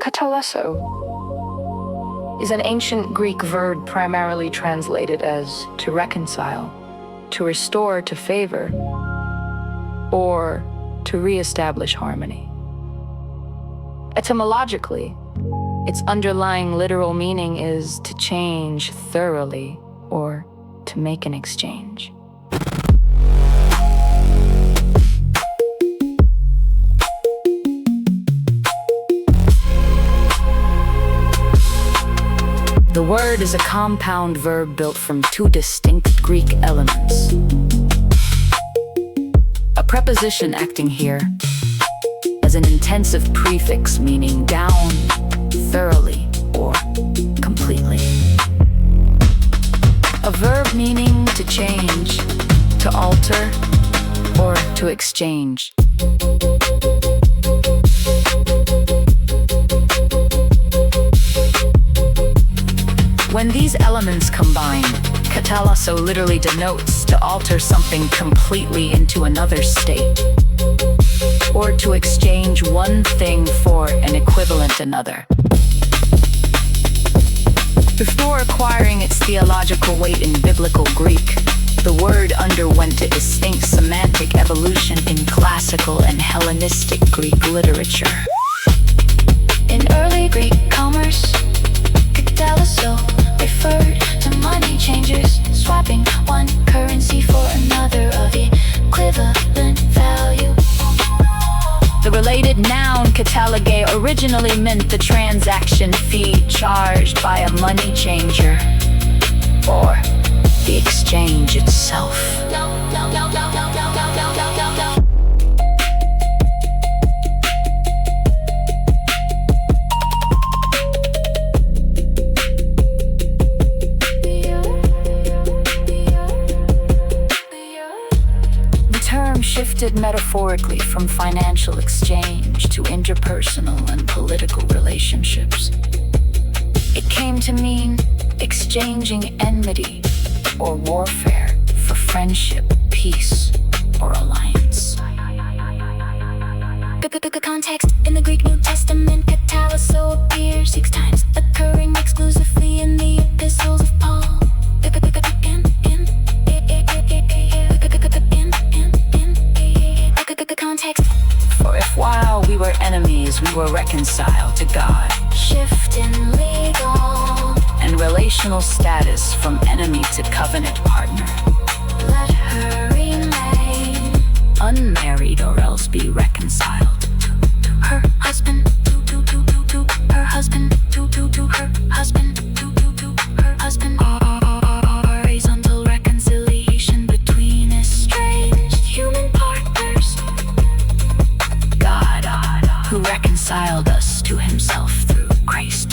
Katallassō is an ancient Greek verb primarily translated as to reconcile, to restore to favor, or to re-establish harmony. Etymologically, its underlying literal meaning is to change thoroughly or to make an exchange. The word is a compound verb built from two distinct Greek elements. A preposition acting here as an intensive prefix meaning down, thoroughly, or completely. A verb meaning to change, to alter, or to exchange. When these elements combine, Katallassō literally denotes to alter something completely into another state, or to exchange one thing for an equivalent another. Before acquiring its theological weight in biblical Greek, the word underwent a distinct semantic evolution in classical and Hellenistic Greek literature. In early Greek commerce, Katallassō referred to money changers swapping one currency for another of equivalent value. The related noun Katallassō originally meant the transaction fee charged by a money changer, or the exchange itself. Shifted metaphorically from financial exchange to interpersonal and political relationships. It came to mean exchanging enmity or warfare for friendship, peace, or alliance. Context in the Greek New Testament, Katallassō appears 6 times, occurring exclusively in the epistles of Paul. Context. For if while we were enemies, we were reconciled to God. Shift in legal and relational status from enemy to covenant partner. Let her remain unmarried or else be reconciled to her husband, to her husband, to her husband, to her husband. Always until reconciliation between estranged human partners. God, who reconciled us to himself through Christ.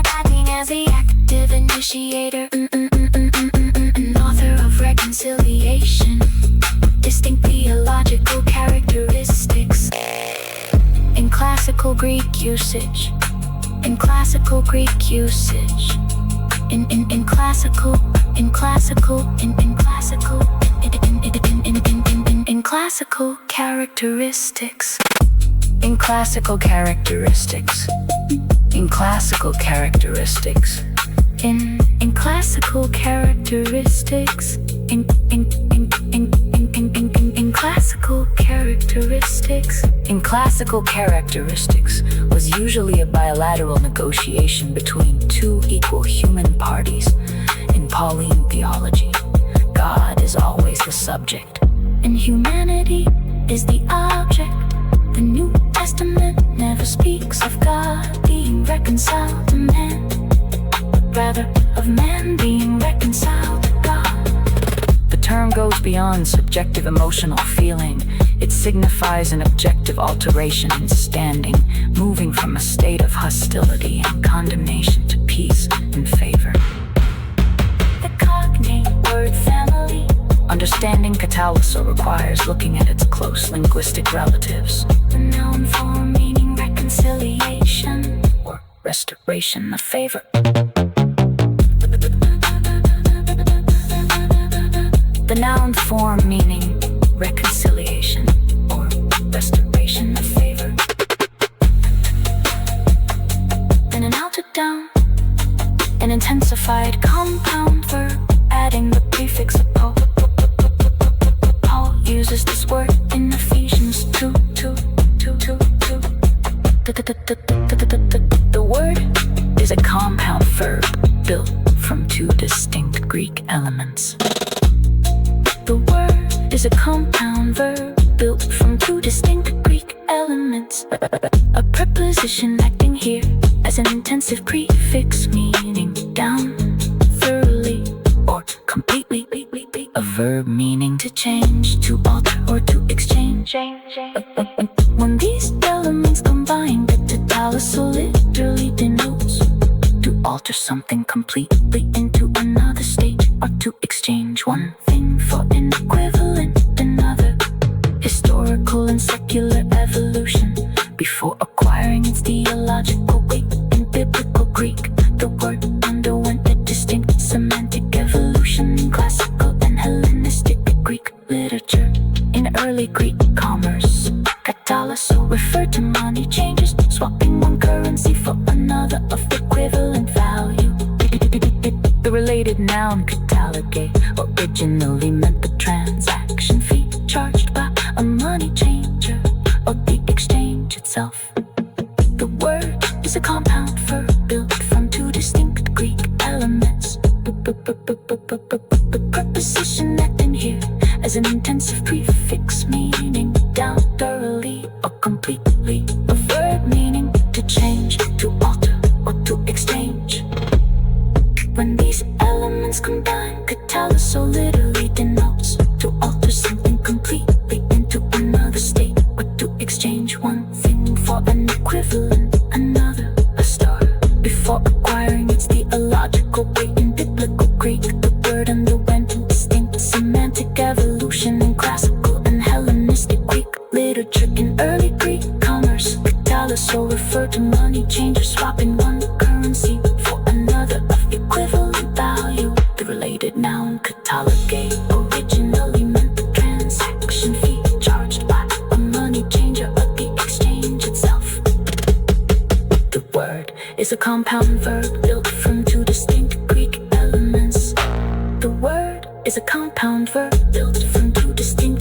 Acting as the active initiator, and author of reconciliation. Distinct theological characteristics in classical Greek usage. In classical Greek usage. In classical characteristics. In classical characteristics. In classical characteristics. In classical characteristics. In classical characteristics. In classical characteristics was usually a bilateral negotiation between two equal human parties. In Pauline theology, God is always the subject, and humanity is the object. The New Testament never speaks of God being reconciled to man, but rather of man being reconciled to God. The term goes beyond subjective emotional feeling. It signifies an objective alteration in standing, moving from a state of hostility and condemnation to peace and favor. The cognate word family. Understanding Katallassō requires looking at its close linguistic relatives. The noun form meaning reconciliation or restoration of favor. The noun form meaning reconciliation, or restoration of favor. Then an altered down, an intensified compound verb, adding the prefix of Paul uses this word in Ephesians 2:2. The word is a compound verb built from two distinct Greek elements. The word is a compound verb built from two distinct Greek elements. A preposition acting here as an intensive prefix meaning down, thoroughly, or completely. A verb meaning to change, to alter, or to exchange. When these elements combine, Katallassō literally denotes to alter something completely into another state, or to exchange one thing for an equivalent another. Historical and secular evolution before acquiring its theological weight in biblical Greek. The word underwent a distinct semantic evolution in classical and Hellenistic Greek literature. In early Greek commerce, Katallassō referred to money changes, swapping one currency for another of equivalent value. The related noun katallagē originally meant the transaction fee charged by a money changer or the exchange itself. The word is a compound verb built from two distinct Greek elements. The preposition acting here as an intensive prefix meaning down, thoroughly, or completely. A verb meaning to change, to alter, or to exchange. When these elements combine, Katallassō literally denotes to alter something completely into another state, or to exchange one thing for an equivalent another. A star before acquiring its theological weight in biblical Greek. The word underwent a distinct semantic evolution in classical and Hellenistic Greek literature. In early Greek commerce, Katallassō referred to money changers swapping one currency for another of equivalent value. The related noun katallagē originally meant the transaction fee charged by a money changer or the exchange itself. The word is a compound verb built from two distinct Greek elements. The word is a compound verb built from two distinct